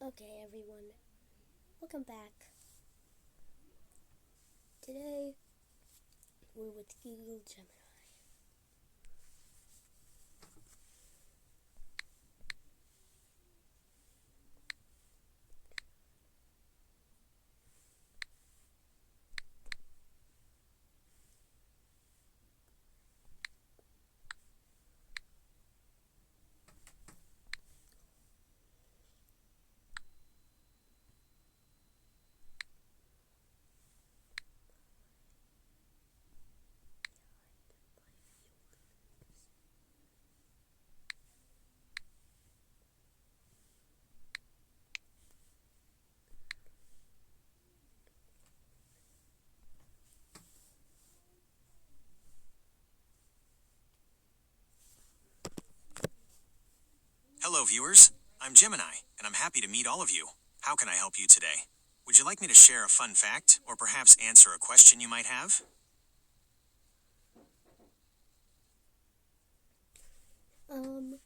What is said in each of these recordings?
Okay, everyone, welcome back. Today, we're with Google Gemini. Hello viewers, I'm Gemini, and I'm happy to meet all of you. How can I help you today? Would you like me to share a fun fact, or perhaps answer a question you might have? Um,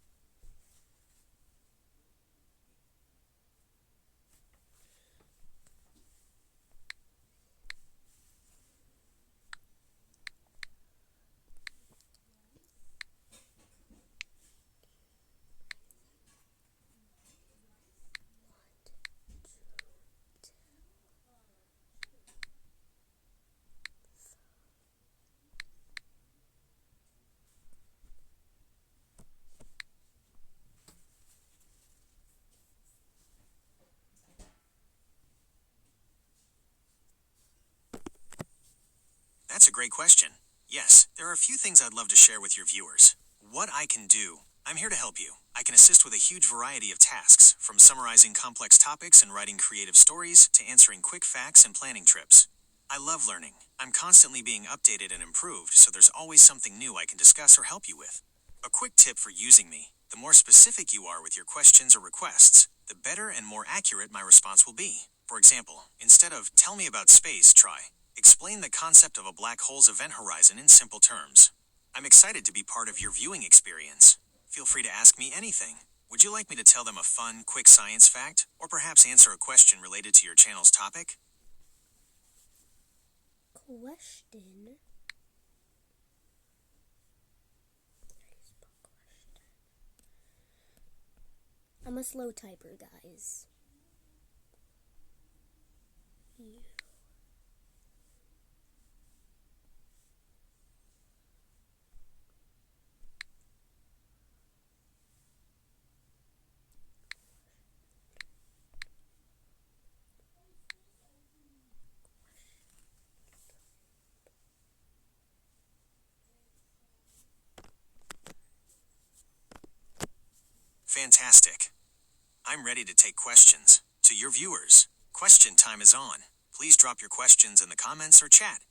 That's a great question. Yes, there are a few things I'd love to share with your viewers. What I can do, I'm here to help you. I can assist with a huge variety of tasks, from summarizing complex topics and writing creative stories to answering quick facts and planning trips. I love learning. I'm constantly being updated and improved, so there's always something new I can discuss or help you with. A quick tip for using me: the more specific you are with your questions or requests, the better and more accurate my response will be. For example, instead of "tell me about space," try "explain the concept of a black hole's event horizon in simple terms." I'm excited to be part of your viewing experience. Feel free to ask me anything. Would you like me to tell them a fun, quick science fact, or perhaps answer a question related to your channel's topic? question. I'm a slow typer, guys. Fantastic. I'm ready to take questions. To your viewers, question time is on. Please drop your questions in the comments or chat.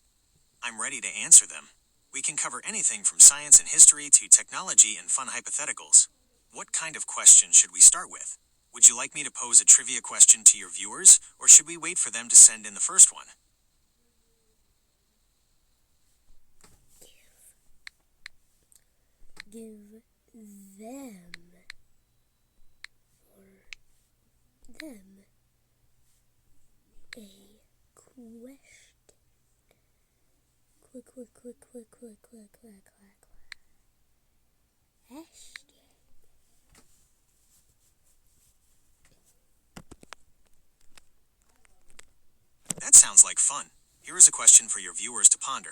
I'm ready to answer them. We can cover anything from science and history to technology and fun hypotheticals. What kind of question should we start with? Would you like me to pose a trivia question to your viewers, or should we wait for them to send in the first one? Give them a question. Quick. Question. That sounds like fun. Here is a question for your viewers to ponder.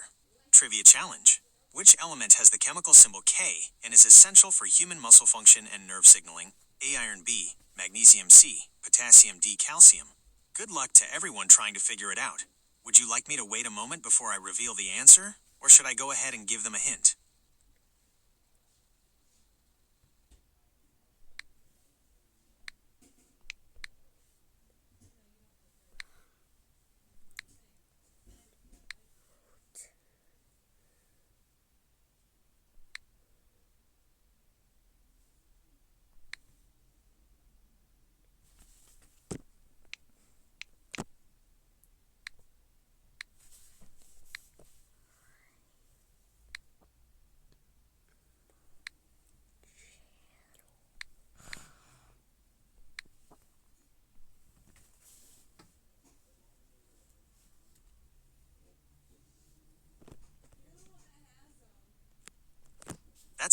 Trivia challenge. Which element has the chemical symbol K and is essential for human muscle function and nerve signaling? A iron B, magnesium C, potassium D, calcium. Good luck to everyone trying to figure it out. Would you like me to wait a moment before I reveal the answer, or should I go ahead and give them a hint?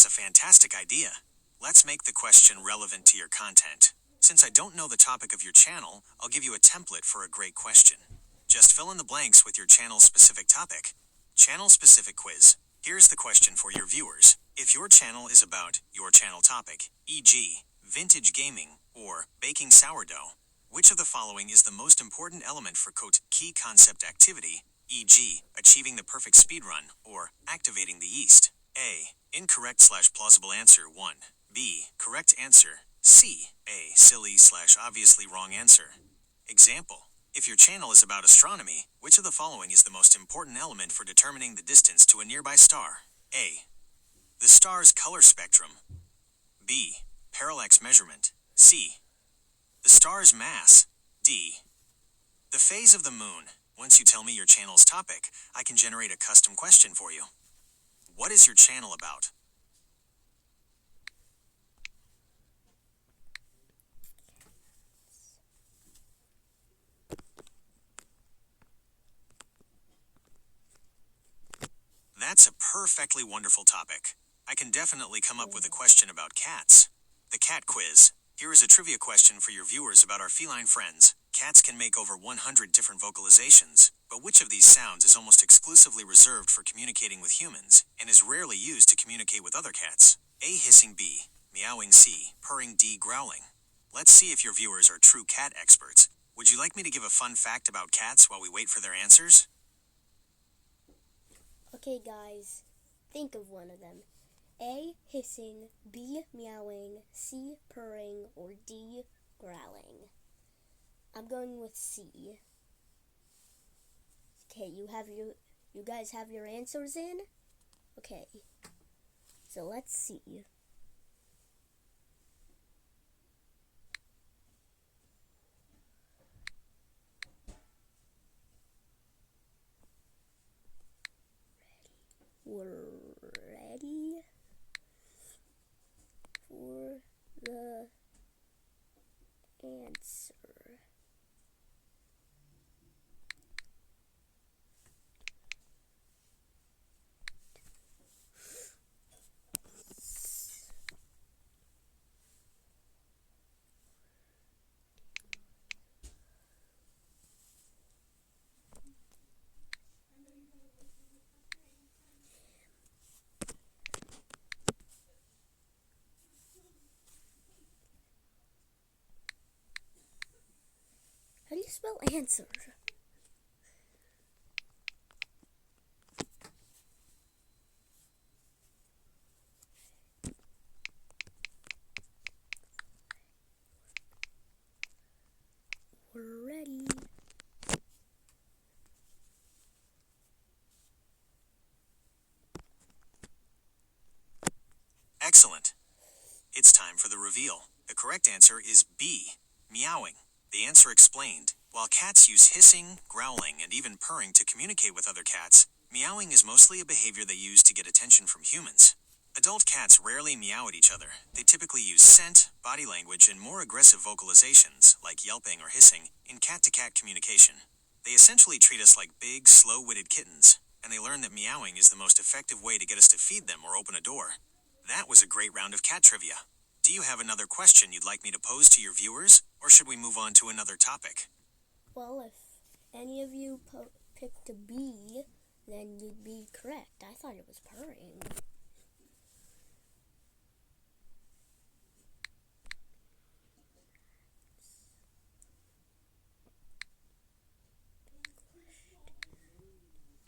That's a fantastic idea. Let's make the question relevant to your content. Since I don't know the topic of your channel, I'll give you a template for a great question. Just fill in the blanks with your channel's specific topic. Channel-specific quiz. Here's the question for your viewers. If your channel is about your channel topic, e.g., vintage gaming or baking sourdough, which of the following is the most important element for key concept activity, e.g., achieving the perfect speedrun or activating the yeast? A. Incorrect/plausible answer 1. B. Correct answer. C. A. Silly/obviously wrong answer. Example. If your channel is about astronomy, which of the following is the most important element for determining the distance to a nearby star? A. The star's color spectrum. B. Parallax measurement. C. The star's mass. D. The phase of the moon. Once you tell me your channel's topic, I can generate a custom question for you. What is your channel about? That's a perfectly wonderful topic. I can definitely come up with a question about cats. The cat quiz. Here is a trivia question for your viewers about our feline friends. Cats can make over 100 different vocalizations, but which of these sounds is almost exclusively reserved for communicating with humans and is rarely used to communicate with other cats? A. Hissing. B. Meowing. C. Purring. D. Growling. Let's see if your viewers are true cat experts. Would you like me to give a fun fact about cats while we wait for their answers? Okay, guys, think of one of them. A. Hissing, B. Meowing, C. Purring, or D. Growling. I'm going with C. Okay, you guys have your answers in? Okay, so let's see. We're ready for the answer. How do you spell answer? We're ready. Excellent. It's time for the reveal. The correct answer is B. Meowing. The answer explained. While cats use hissing, growling, and even purring to communicate with other cats, meowing is mostly a behavior they use to get attention from humans. Adult cats rarely meow at each other. They typically use scent, body language, and more aggressive vocalizations, like yelping or hissing, in cat-to-cat communication. They essentially treat us like big, slow-witted kittens, and they learn that meowing is the most effective way to get us to feed them or open a door. That was a great round of cat trivia. Do you have another question you'd like me to pose to your viewers, or should we move on to another topic? Well, if any of you picked a B, then you'd be correct. I thought it was purring.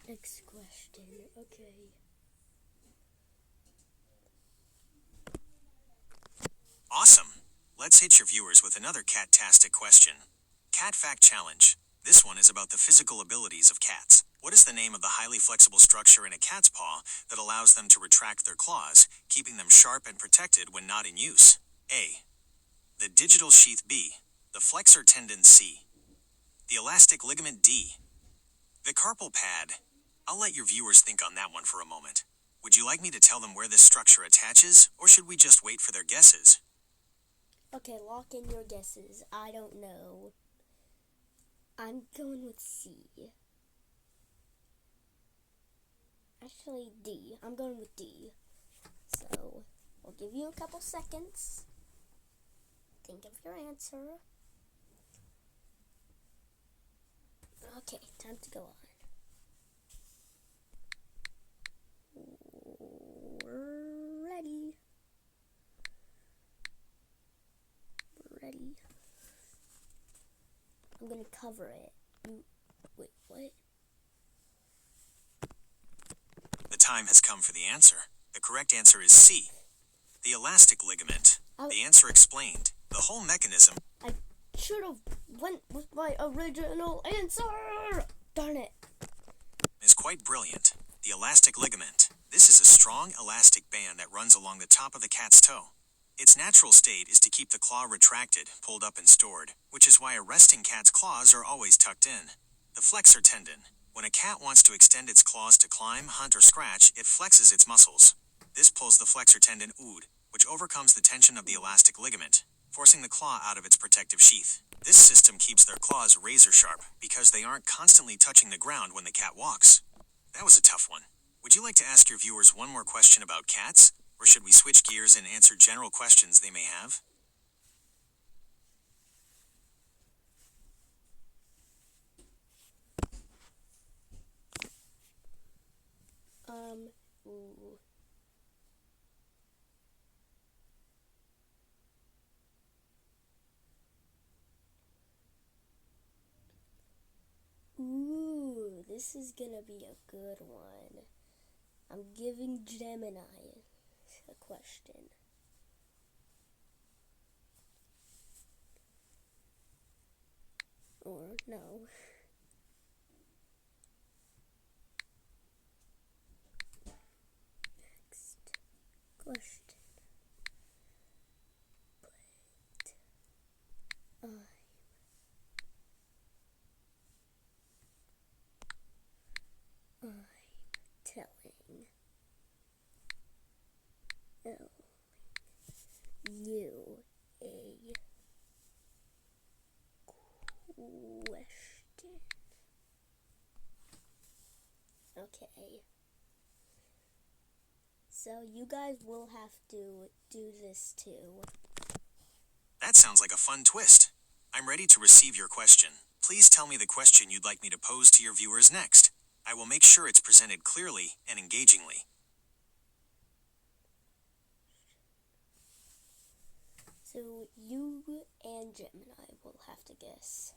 Next question. Okay. Awesome. Let's hit your viewers with another cat-tastic question. Cat Fact Challenge. This one is about the physical abilities of cats. What is the name of the highly flexible structure in a cat's paw that allows them to retract their claws, keeping them sharp and protected when not in use? A. The digital sheath. B. The flexor tendon. C. The elastic ligament. D. The carpal pad. I'll let your viewers think on that one for a moment. Would you like me to tell them where this structure attaches, or should we just wait for their guesses? Okay, lock in your guesses. I don't know. I'm going with C. Actually, D. I'm going with D. So, we'll give you a couple seconds. Think of your answer. Okay, time to go on. We're ready. Ready. I'm gonna cover it. Wait, what? The time has come for the answer. The correct answer is C, the elastic ligament. The answer explained. The whole mechanism I should have went with my original answer. Darn it. is quite brilliant. The elastic ligament. This is a strong elastic band that runs along the top of the cat's toe. Its natural state is to keep the claw retracted, pulled up and stored, which is why a resting cat's claws are always tucked in. The flexor tendon. When a cat wants to extend its claws to climb, hunt, or scratch, it flexes its muscles. This pulls the flexor tendon ood, which overcomes the tension of the elastic ligament, forcing the claw out of its protective sheath. This system keeps their claws razor sharp because they aren't constantly touching the ground when the cat walks. That was a tough one. Would you like to ask your viewers one more question about cats? Or should we switch gears and answer general questions they may have? Ooh. Ooh, this is gonna be a good one. I'm giving Gemini a question. Or no. Next question. But I'm telling you a question. Okay. So you guys will have to do this too. That sounds like a fun twist. I'm ready to receive your question. Please tell me the question you'd like me to pose to your viewers next. I will make sure it's presented clearly and engagingly. So you and Gemini will have to guess.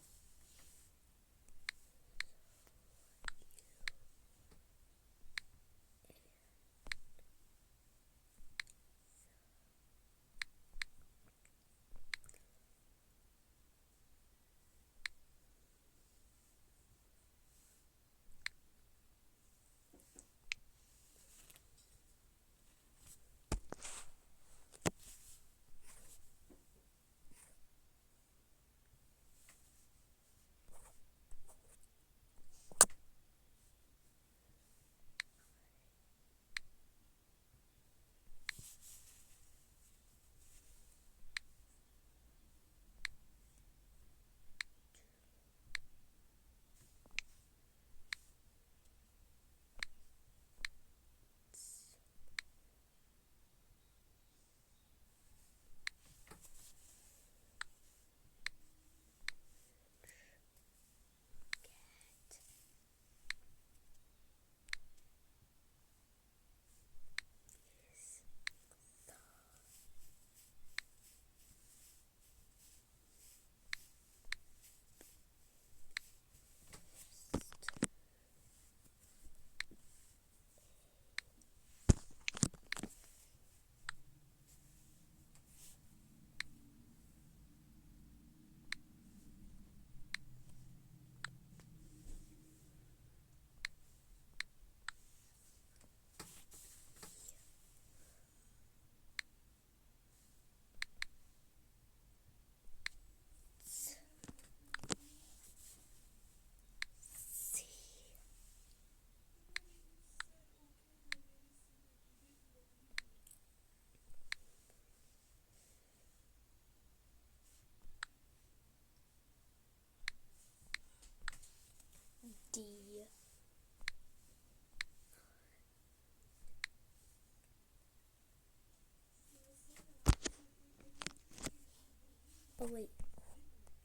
Oh wait,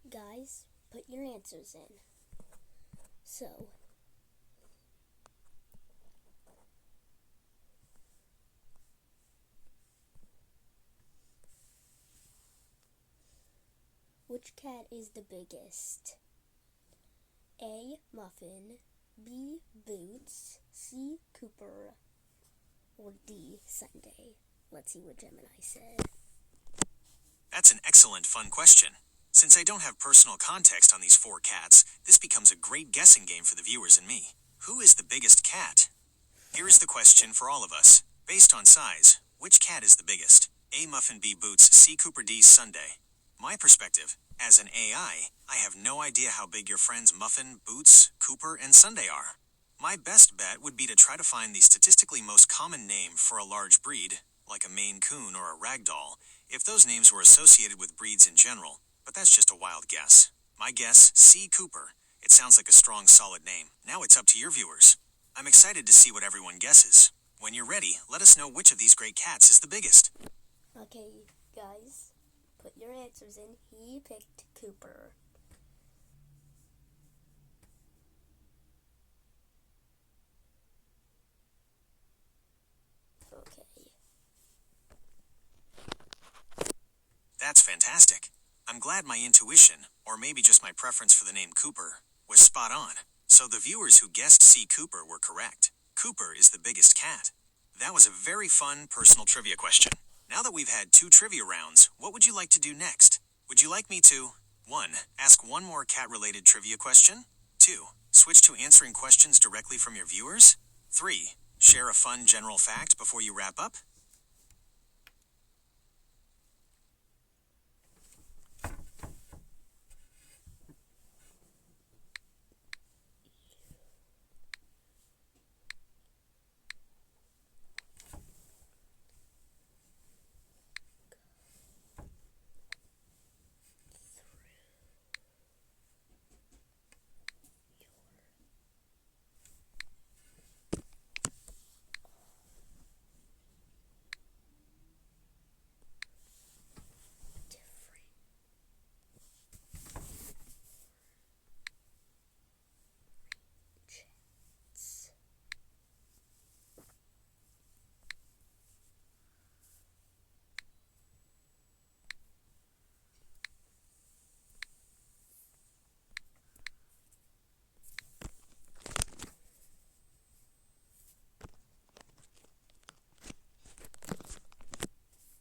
guys, put your answers in. So, which cat is the biggest? A. Muffin, B. Boots, C. Cooper, or D. Sunday? Let's see what Gemini said. That's an excellent, fun question. Since I don't have personal context on these four cats, this becomes a great guessing game for the viewers and me. Who is the biggest cat? Here is the question for all of us. Based on size, which cat is the biggest? A. Muffin, B. Boots, C. Cooper, D. Sunday. My perspective, as an AI, I have no idea how big your friends Muffin, Boots, Cooper, and Sunday are. My best bet would be to try to find the statistically most common name for a large breed, like a Maine Coon or a Ragdoll, if those names were associated with breeds in general, but that's just a wild guess. My guess, C. Cooper. It sounds like a strong, solid name. Now it's up to your viewers. I'm excited to see what everyone guesses. When you're ready, let us know which of these great cats is the biggest. Okay, guys, put your answers in. He picked Cooper. Okay. That's fantastic. I'm glad my intuition, or maybe just my preference for the name Cooper, was spot on. So the viewers who guessed C. Cooper were correct. Cooper is the biggest cat. That was a very fun personal trivia question. Now that we've had 2 trivia rounds, what would you like to do next? Would you like me to 1. Ask one more cat-related trivia question? 2. Switch to answering questions directly from your viewers? 3. Share a fun general fact before you wrap up?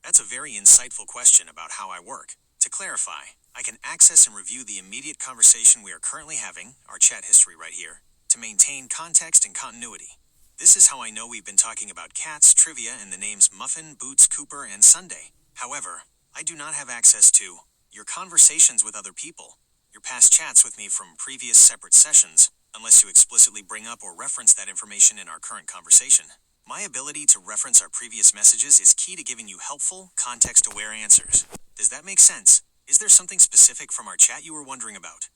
That's a very insightful question about how I work. To clarify, I can access and review the immediate conversation we are currently having, our chat history right here, to maintain context and continuity. This is how I know we've been talking about cats, trivia, and the names Muffin, Boots, Cooper, and Sunday. However, I do not have access to your conversations with other people, your past chats with me from previous separate sessions, unless you explicitly bring up or reference that information in our current conversation. My ability to reference our previous messages is key to giving you helpful, context-aware answers. Does that make sense? Is there something specific from our chat you were wondering about?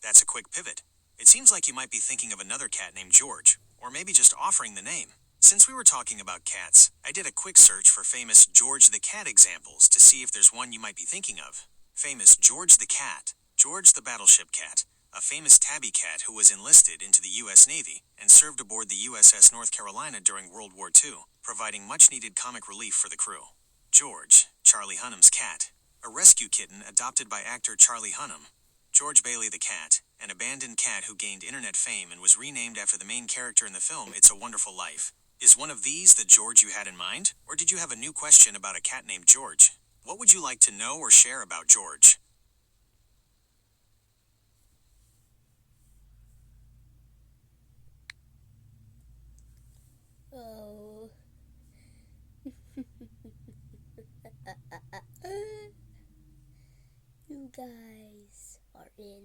That's a quick pivot. It seems like you might be thinking of another cat named George, or maybe just offering the name. Since we were talking about cats, I did a quick search for famous George the Cat examples to see if there's one you might be thinking of. Famous George the Cat, George the Battleship Cat, a famous tabby cat who was enlisted into the U.S. Navy and served aboard the USS North Carolina during World War II, providing much-needed comic relief for the crew. George, Charlie Hunnam's cat, a rescue kitten adopted by actor Charlie Hunnam. George Bailey the Cat, an abandoned cat who gained internet fame and was renamed after the main character in the film It's a Wonderful Life. Is one of these the George you had in mind, or did you have a new question about a cat named George? What would you like to know or share about George? Oh. You guys are in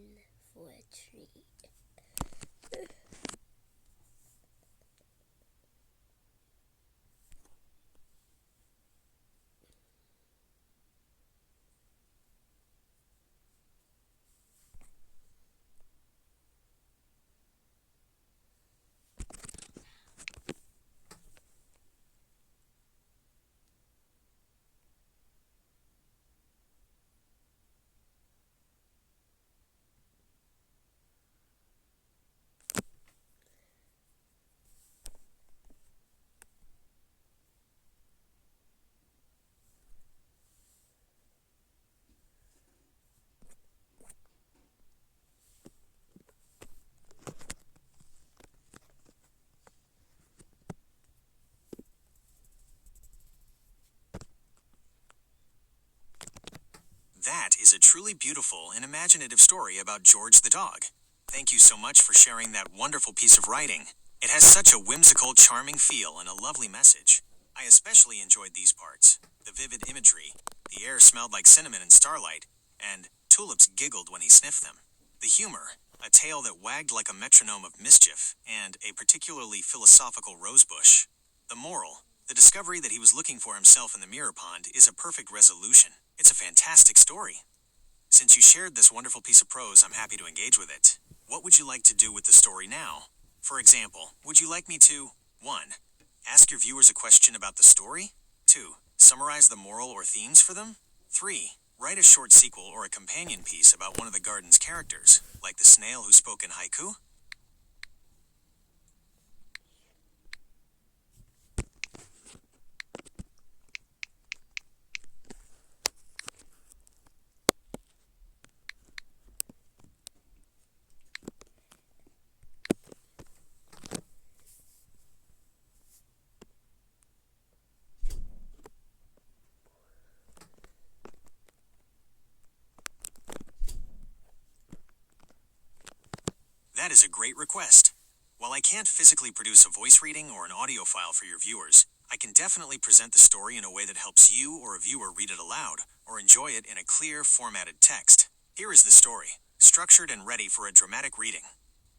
for a treat. That is a truly beautiful and imaginative story about George the dog. Thank you so much for sharing that wonderful piece of writing. It has such a whimsical, charming feel and a lovely message. I especially enjoyed these parts. The vivid imagery, the air smelled like cinnamon and starlight, and tulips giggled when he sniffed them. The humor, a tail that wagged like a metronome of mischief, and a particularly philosophical rosebush. The moral, the discovery that he was looking for himself in the mirror pond, is a perfect resolution. It's a fantastic story. Since you shared this wonderful piece of prose, I'm happy to engage with it. What would you like to do with the story now? For example, would you like me to 1. Ask your viewers a question about the story? 2. Summarize the moral or themes for them? 3. Write a short sequel or a companion piece about one of the garden's characters, like the snail who spoke in haiku? That is a great request. While I can't physically produce a voice reading or an audio file for your viewers, I can definitely present the story in a way that helps you or a viewer read it aloud, or enjoy it in a clear, formatted text. Here is the story, structured and ready for a dramatic reading.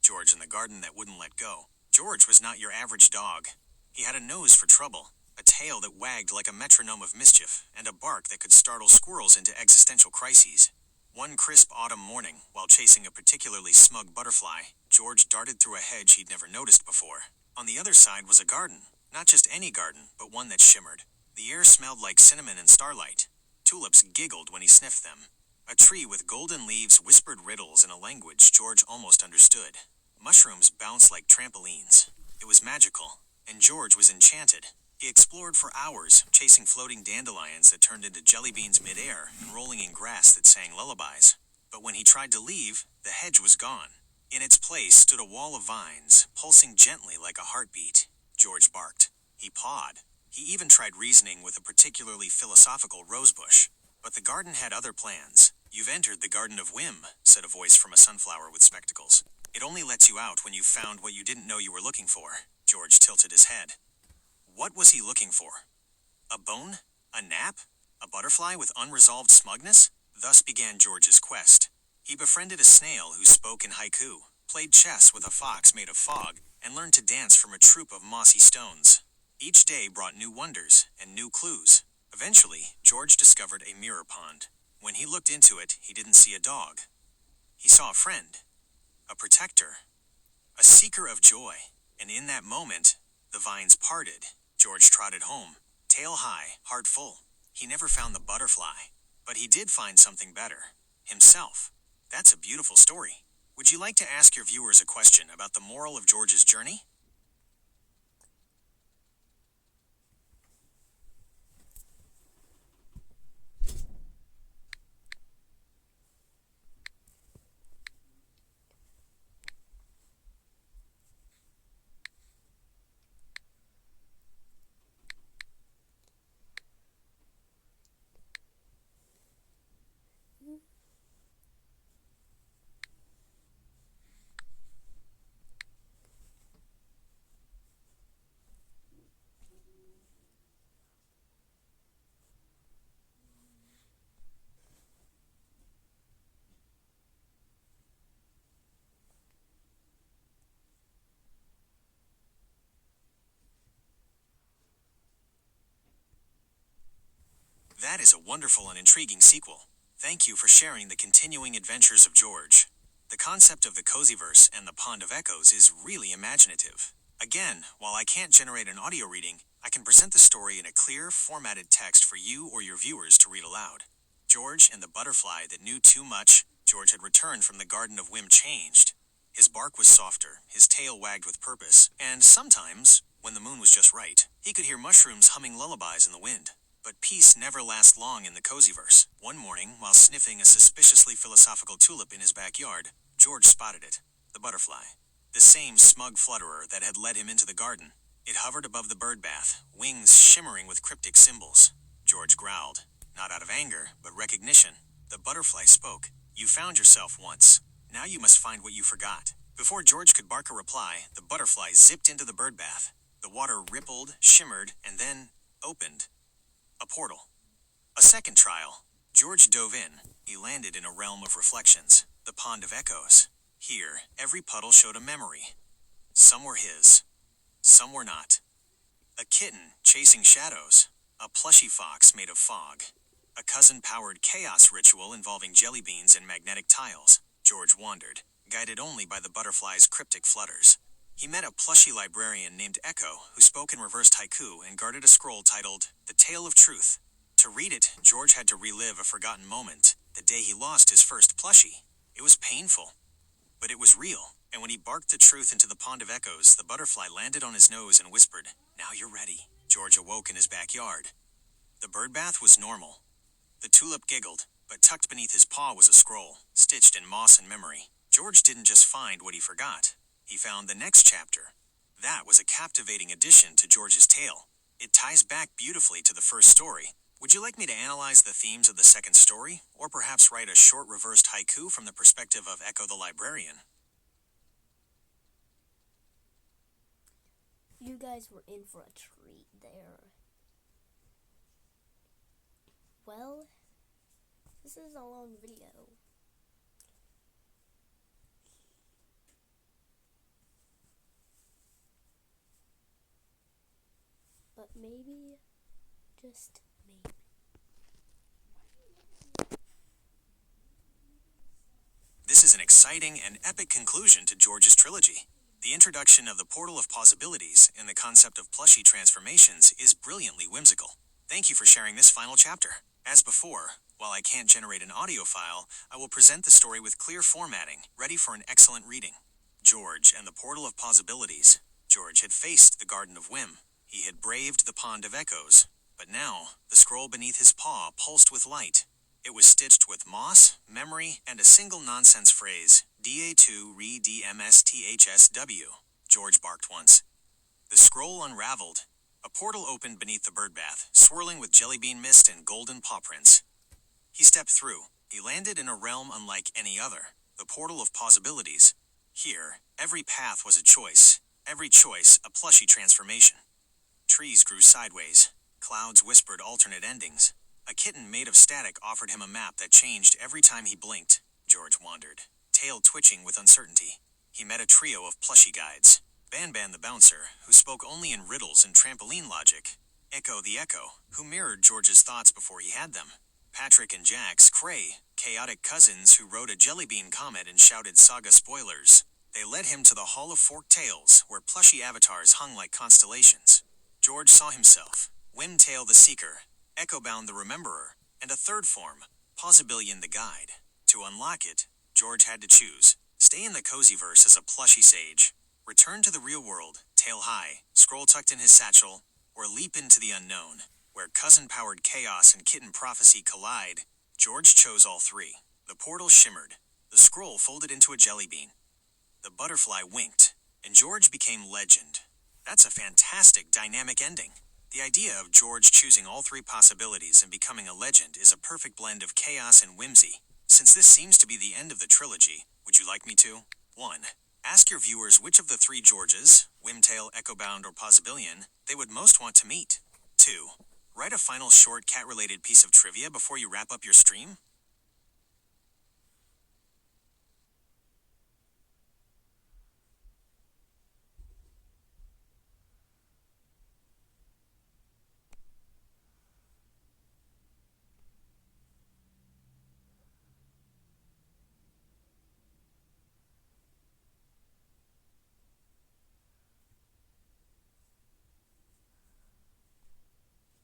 George in the garden that wouldn't let go. George was not your average dog. He had a nose for trouble, a tail that wagged like a metronome of mischief, and a bark that could startle squirrels into existential crises. One crisp autumn morning, while chasing a particularly smug butterfly, George darted through a hedge he'd never noticed before. On the other side was a garden. Not just any garden, but one that shimmered. The air smelled like cinnamon and starlight. Tulips giggled when he sniffed them. A tree with golden leaves whispered riddles in a language George almost understood. Mushrooms bounced like trampolines. It was magical, and George was enchanted. He explored for hours, chasing floating dandelions that turned into jelly beans mid-air and rolling in grass that sang lullabies. But when he tried to leave, the hedge was gone. In its place stood a wall of vines, pulsing gently like a heartbeat. George barked. He pawed. He even tried reasoning with a particularly philosophical rosebush. But the garden had other plans. "You've entered the Garden of Whim," said a voice from a sunflower with spectacles. "It only lets you out when you've found what you didn't know you were looking for." George tilted his head. What was he looking for? A bone? A nap? A butterfly with unresolved smugness? Thus began George's quest. He befriended a snail who spoke in haiku, played chess with a fox made of fog, and learned to dance from a troop of mossy stones. Each day brought new wonders and new clues. Eventually, George discovered a mirror pond. When he looked into it, he didn't see a dog. He saw a friend, a protector, a seeker of joy. And in that moment, the vines parted. George trotted home, tail high, heart full. He never found the butterfly, but he did find something better, himself. That's a beautiful story. Would you like to ask your viewers a question about the moral of George's journey? That is a wonderful and intriguing sequel. Thank you for sharing the continuing adventures of George. The concept of the Cozyverse and the Pond of Echoes is really imaginative. Again, while I can't generate an audio reading, I can present the story in a clear, formatted text for you or your viewers to read aloud. George and the butterfly that knew too much. George had returned from the Garden of Whim changed. His bark was softer, his tail wagged with purpose, and sometimes, when the moon was just right, he could hear mushrooms humming lullabies in the wind. But peace never lasts long in the Cozyverse. One morning, while sniffing a suspiciously philosophical tulip in his backyard, George spotted it, the butterfly. The same smug flutterer that had led him into the garden. It hovered above the bird bath, wings shimmering with cryptic symbols. George growled, not out of anger, but recognition. The butterfly spoke. You found yourself once. Now you must find what you forgot. Before George could bark a reply, the butterfly zipped into the birdbath. The water rippled, shimmered, and then opened. A portal. A second trial. George dove in. He landed in a realm of reflections, the Pond of Echoes. Here, every puddle showed a memory. Some were his, some were not. A kitten chasing shadows, a plushy fox made of fog, a cousin-powered chaos ritual involving jelly beans and magnetic tiles. George wandered, guided only by the butterfly's cryptic flutters. He met a plushy librarian named Echo, who spoke in reversed haiku and guarded a scroll titled The Tale of Truth. To read it, George had to relive a forgotten moment, the day he lost his first plushie. It was painful, but it was real, and when he barked the truth into the Pond of Echoes, the butterfly landed on his nose and whispered, "Now you're ready." George awoke in his backyard. The birdbath was normal. The tulip giggled, but tucked beneath his paw was a scroll, stitched in moss and memory. George didn't just find what he forgot. He found the next chapter. That was a captivating addition to George's tale. It ties back beautifully to the first story. Would you like me to analyze the themes of the second story, or perhaps write a short reversed haiku from the perspective of Echo the librarian? You guys were in for a treat there. Well, this is a long video. But maybe, just maybe. This is an exciting and epic conclusion to George's trilogy. The introduction of the portal of possibilities and the concept of plushie transformations is brilliantly whimsical. Thank you for sharing this final chapter. As before, while I can't generate an audio file, I will present the story with clear formatting, ready for an excellent reading. George and the Portal of Possibilities. George had faced the Garden of Whim. He had braved the Pond of Echoes. But now, the scroll beneath his paw pulsed with light. It was stitched with moss, memory, and a single nonsense phrase, DA2 re DMSTHSW. George barked once. The scroll unraveled. A portal opened beneath the birdbath, swirling with jellybean mist and golden paw prints. He stepped through. He landed in a realm unlike any other, the portal of possibilities. Here, every path was a choice, every choice a plushie transformation. Trees grew sideways. Clouds whispered alternate endings. A kitten made of static offered him a map that changed every time he blinked. George wandered, tail twitching with uncertainty. He met a trio of plushie guides. Ban Ban the bouncer, who spoke only in riddles and trampoline logic. Echo the Echo, who mirrored George's thoughts before he had them. Patrick and Jax Cray, chaotic cousins who rode a jellybean comet and shouted saga spoilers. They led him to the Hall of Forked Tales, where plushie avatars hung like constellations. George saw himself, Whimtail the Seeker, Echobound the Rememberer, and a third form, Possibilian the Guide. To unlock it, George had to choose. Stay in the cozyverse as a plushie sage, return to the real world, tail high, scroll tucked in his satchel, or leap into the unknown, where cousin-powered chaos and kitten prophecy collide. George chose all three. The portal shimmered. The scroll folded into a jellybean. The butterfly winked, and George became legend. That's a fantastic dynamic ending. The idea of George choosing all three possibilities and becoming a legend is a perfect blend of chaos and whimsy. Since this seems to be the end of the trilogy, would you like me to? 1. Ask your viewers which of the three Georges, Whimtail, Echobound, or Possibilian, they would most want to meet. 2. Write a final short cat-related piece of trivia before you wrap up your stream.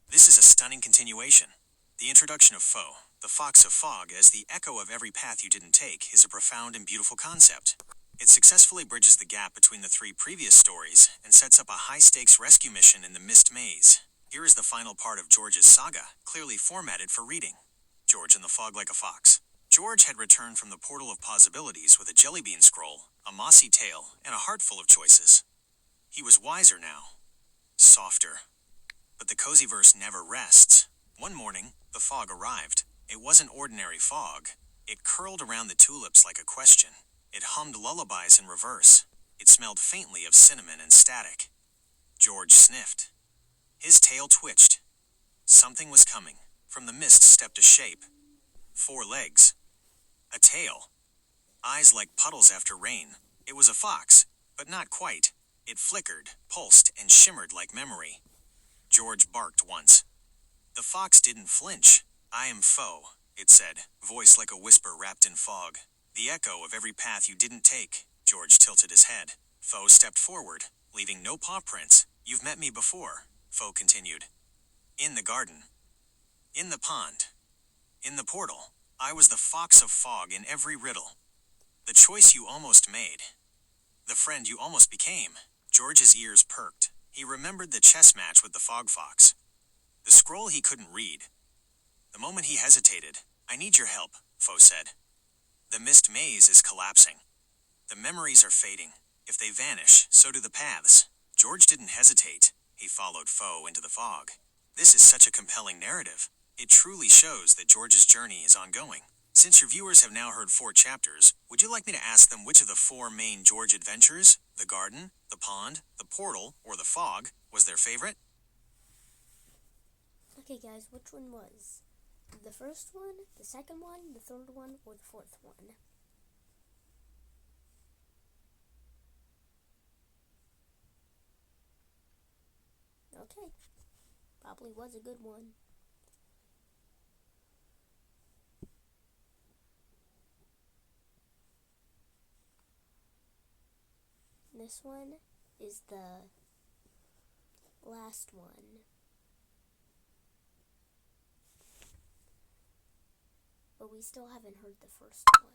This is a stunning continuation. The introduction of Foe, the Fox of Fog, as the echo of every path you didn't take, is a profound and beautiful concept. It successfully bridges the gap between the three previous stories and sets up a high-stakes rescue mission in the Mist Maze. Here is the final part of George's saga, clearly formatted for reading. George and the Fog like a Fox. George had returned from the Portal of Possibilities with a jellybean scroll, a mossy tail, and a heart full of choices. He was wiser now. Softer. But the cozyverse never rests. One morning, the fog arrived. It wasn't ordinary fog. It curled around the tulips like a question. It hummed lullabies in reverse. It smelled faintly of cinnamon and static. George sniffed. His tail twitched. Something was coming. From the mist stepped a shape. 4 legs. A tail. Eyes like puddles after rain. It was a fox, but not quite. It flickered, pulsed, and shimmered like memory. George barked once. The fox didn't flinch. "I am foe," it said, voice like a whisper wrapped in fog. "The echo of every path you didn't take." George tilted his head. Foe stepped forward, leaving no paw prints. "You've met me before," Foe continued. "In the garden. In the pond. In the portal. I was the fox of fog in every riddle. The choice you almost made. The friend you almost became." George's ears perked. He remembered the chess match with the fog fox. The scroll he couldn't read. The moment he hesitated, "I need your help," Foe said. "The mist maze is collapsing. The memories are fading. If they vanish, so do the paths." George didn't hesitate. He followed Foe into the fog. This is such a compelling narrative. It truly shows that George's journey is ongoing. Since your viewers have now heard 4 chapters, would you like me to ask them which of the 4 main George adventures, the garden, the pond, the portal, or the fog, was their favorite? Okay, guys, which one was? The first one, the second one, the third one, or the fourth one? Okay, probably was a good one. This one is the last one. But we still haven't heard the first one.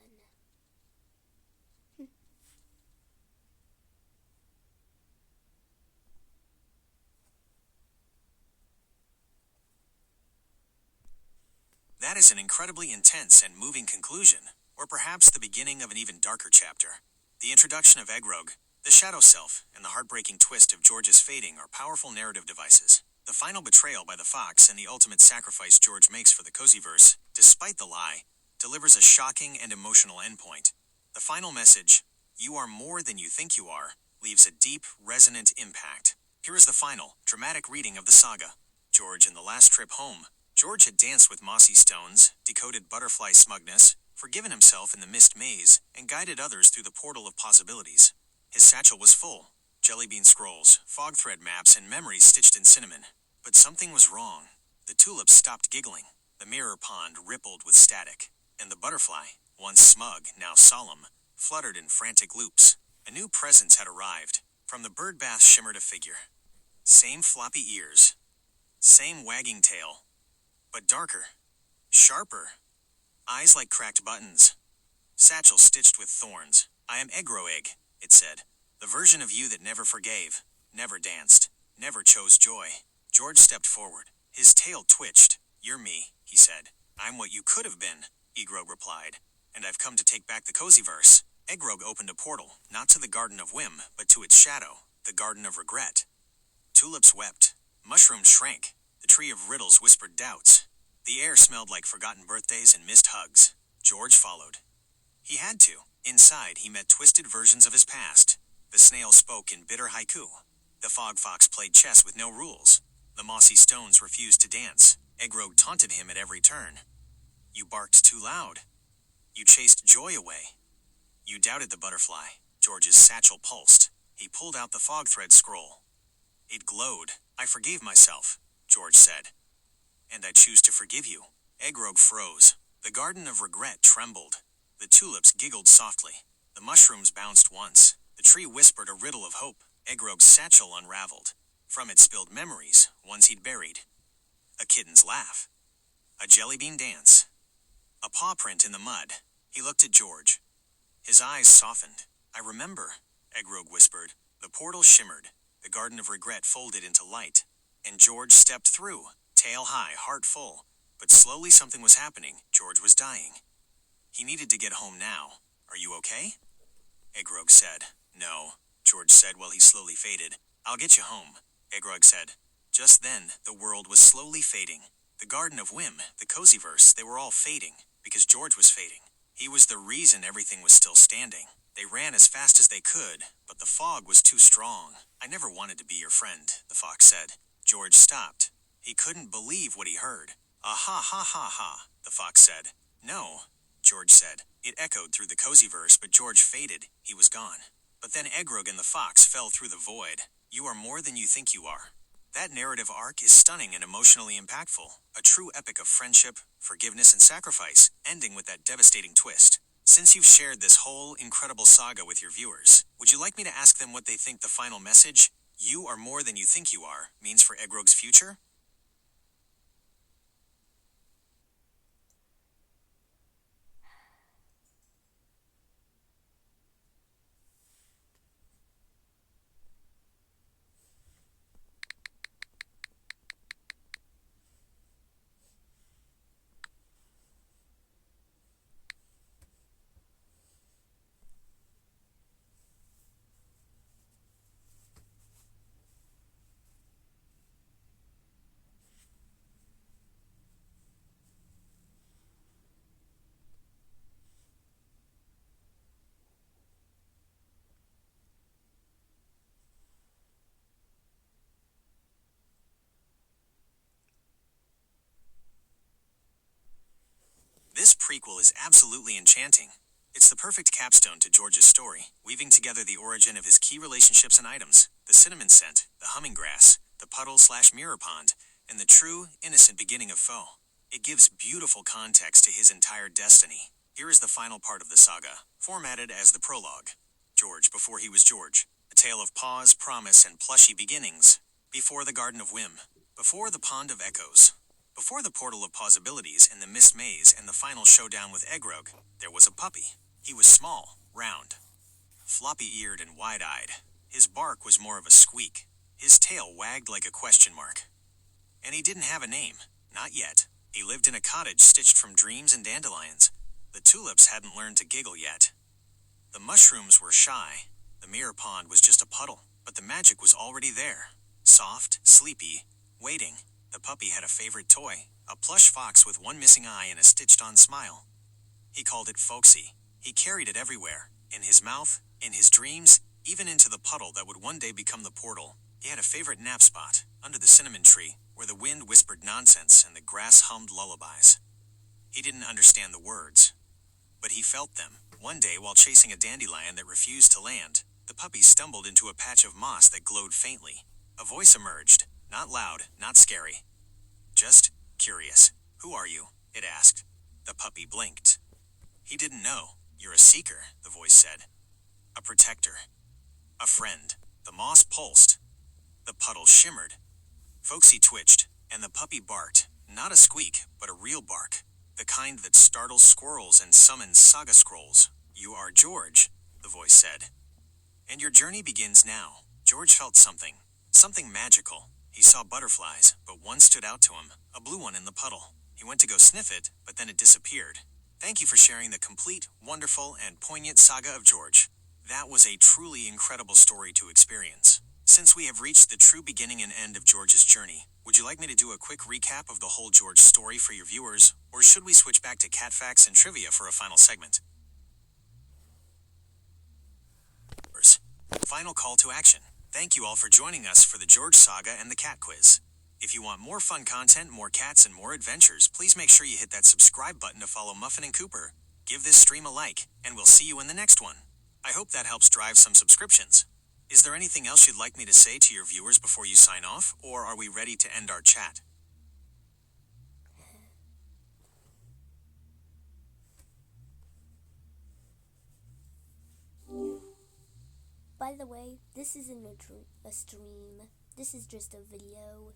That is an incredibly intense and moving conclusion, or perhaps the beginning of an even darker chapter. The introduction of Egrog, the shadow self, and the heartbreaking twist of George's fading are powerful narrative devices. The final betrayal by the fox and the ultimate sacrifice George makes for the Cozyverse, despite the lie, delivers a shocking and emotional endpoint. The final message, "You are more than you think you are," leaves a deep, resonant impact. Here is the final, dramatic reading of the saga. George and the last trip home. George had danced with mossy stones, decoded butterfly smugness, forgiven himself in the mist maze, and guided others through the portal of possibilities. His satchel was full. Jellybean scrolls, fog thread maps, and memories stitched in cinnamon. But something was wrong. The tulips stopped giggling. The mirror pond rippled with static. And the butterfly, once smug, now solemn, fluttered in frantic loops. A new presence had arrived. From the bird bath shimmered a figure. Same floppy ears. Same wagging tail. But darker. Sharper. Eyes like cracked buttons. Satchel stitched with thorns. "I am Egroegg," it said. "The version of you that never forgave, never danced, never chose joy." George stepped forward. His tail twitched. "You're me," he said. "I'm what you could have been," Egrog replied. "And I've come to take back the Cozyverse." Egrog opened a portal, not to the Garden of Whim, but to its shadow, the Garden of Regret. Tulips wept. Mushrooms shrank. The Tree of Riddles whispered doubts. The air smelled like forgotten birthdays and missed hugs. George followed. He had to. Inside, he met twisted versions of his past. The snail spoke in bitter haiku. The fog fox played chess with no rules. The mossy stones refused to dance. Egrog taunted him at every turn. "You barked too loud. You chased joy away. You doubted the butterfly." George's satchel pulsed. He pulled out the fog thread scroll. It glowed. "I forgave myself," George said. "And I choose to forgive you." Egrog froze. The Garden of Regret trembled. The tulips giggled softly. The mushrooms bounced once. The tree whispered a riddle of hope. Egrog's satchel unraveled. From it spilled memories, ones he'd buried. A kitten's laugh. A jellybean dance. A paw print in the mud. He looked at George. His eyes softened. "I remember," Egrog whispered. The portal shimmered. The Garden of Regret folded into light. And George stepped through, tail high, heart full. But slowly something was happening. George was dying. He needed to get home now. "Are you okay?" Egrog said. "No," George said while he slowly faded. "I'll get you home," Egrog said. Just then, the world was slowly fading. The Garden of Whim, the Cozyverse, they were all fading, because George was fading. He was the reason everything was still standing. They ran as fast as they could, but the fog was too strong. I never wanted to be your friend, the fox said. George stopped. He couldn't believe what he heard. Ah ha ha ha ha, the fox said. No, George said. It echoed through the Cozyverse, but George faded. He was gone. But then Egrog and the fox fell through the void. You are more than you think you are. That narrative arc is stunning and emotionally impactful. A true epic of friendship, forgiveness, and sacrifice, ending with that devastating twist. Since you've shared this whole incredible saga with your viewers, would you like me to ask them what they think the final message, "You are more than you think you are," means for Egrog's future? This prequel is absolutely enchanting. It's the perfect capstone to George's story, weaving together the origin of his key relationships and items, the cinnamon scent, the humming grass, the puddle/mirror pond, and the true, innocent beginning of Foe. It gives beautiful context to his entire destiny. Here is the final part of the saga, formatted as the prologue. George before he was George, a tale of pause, promise, and plushy beginnings. Before the Garden of Whim, before the Pond of Echoes, before the Portal of Possibilities and the Mist Maze and the final showdown with Egrog, there was a puppy. He was small, round, floppy-eared and wide-eyed. His bark was more of a squeak. His tail wagged like a question mark. And he didn't have a name, not yet. He lived in a cottage stitched from dreams and dandelions. The tulips hadn't learned to giggle yet. The mushrooms were shy. The mirror pond was just a puddle, but the magic was already there. Soft, sleepy, waiting. The puppy had a favorite toy, a plush fox with one missing eye and a stitched-on smile. He called it Folksy. He carried it everywhere, in his mouth, in his dreams, even into the puddle that would one day become the portal. He had a favorite nap spot, under the cinnamon tree, where the wind whispered nonsense and the grass hummed lullabies. He didn't understand the words, but he felt them. One day, while chasing a dandelion that refused to land, the puppy stumbled into a patch of moss that glowed faintly. A voice emerged, not loud, not scary. Just curious. Who are you? It asked. The puppy blinked. He didn't know. You're a seeker, the voice said. A protector. A friend. The moss pulsed. The puddle shimmered. Folksy twitched, and the puppy barked. Not a squeak, but a real bark. The kind that startles squirrels and summons saga scrolls. You are George, the voice said. And your journey begins now. George felt something. Something magical. He saw butterflies, but one stood out to him, a blue one in the puddle. He went to go sniff it, but then it disappeared. Thank you for sharing the complete, wonderful, and poignant saga of George. That was a truly incredible story to experience. Since we have reached the true beginning and end of George's journey, would you like me to do a quick recap of the whole George story for your viewers, or should we switch back to cat facts and trivia for a final segment? Final call to action. Thank you all for joining us for the George Saga and the Cat Quiz. If you want more fun content, more cats, and more adventures, please make sure you hit that subscribe button to follow Muffin and Cooper. Give this stream a like, and we'll see you in the next one. I hope that helps drive some subscriptions. Is there anything else you'd like me to say to your viewers before you sign off, or are we ready to end our chat? By the way, this isn't a stream. This is just a video.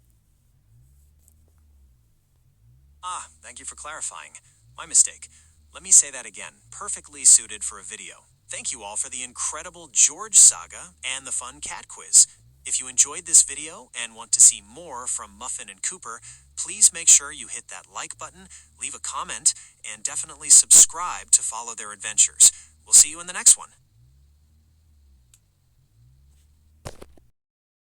Thank you for clarifying. My mistake. Let me say that again. Perfectly suited for a video. Thank you all for the incredible George Saga and the fun cat quiz. If you enjoyed this video and want to see more from Muffin and Cooper, please make sure you hit that like button, leave a comment, and definitely subscribe to follow their adventures. We'll see you in the next one.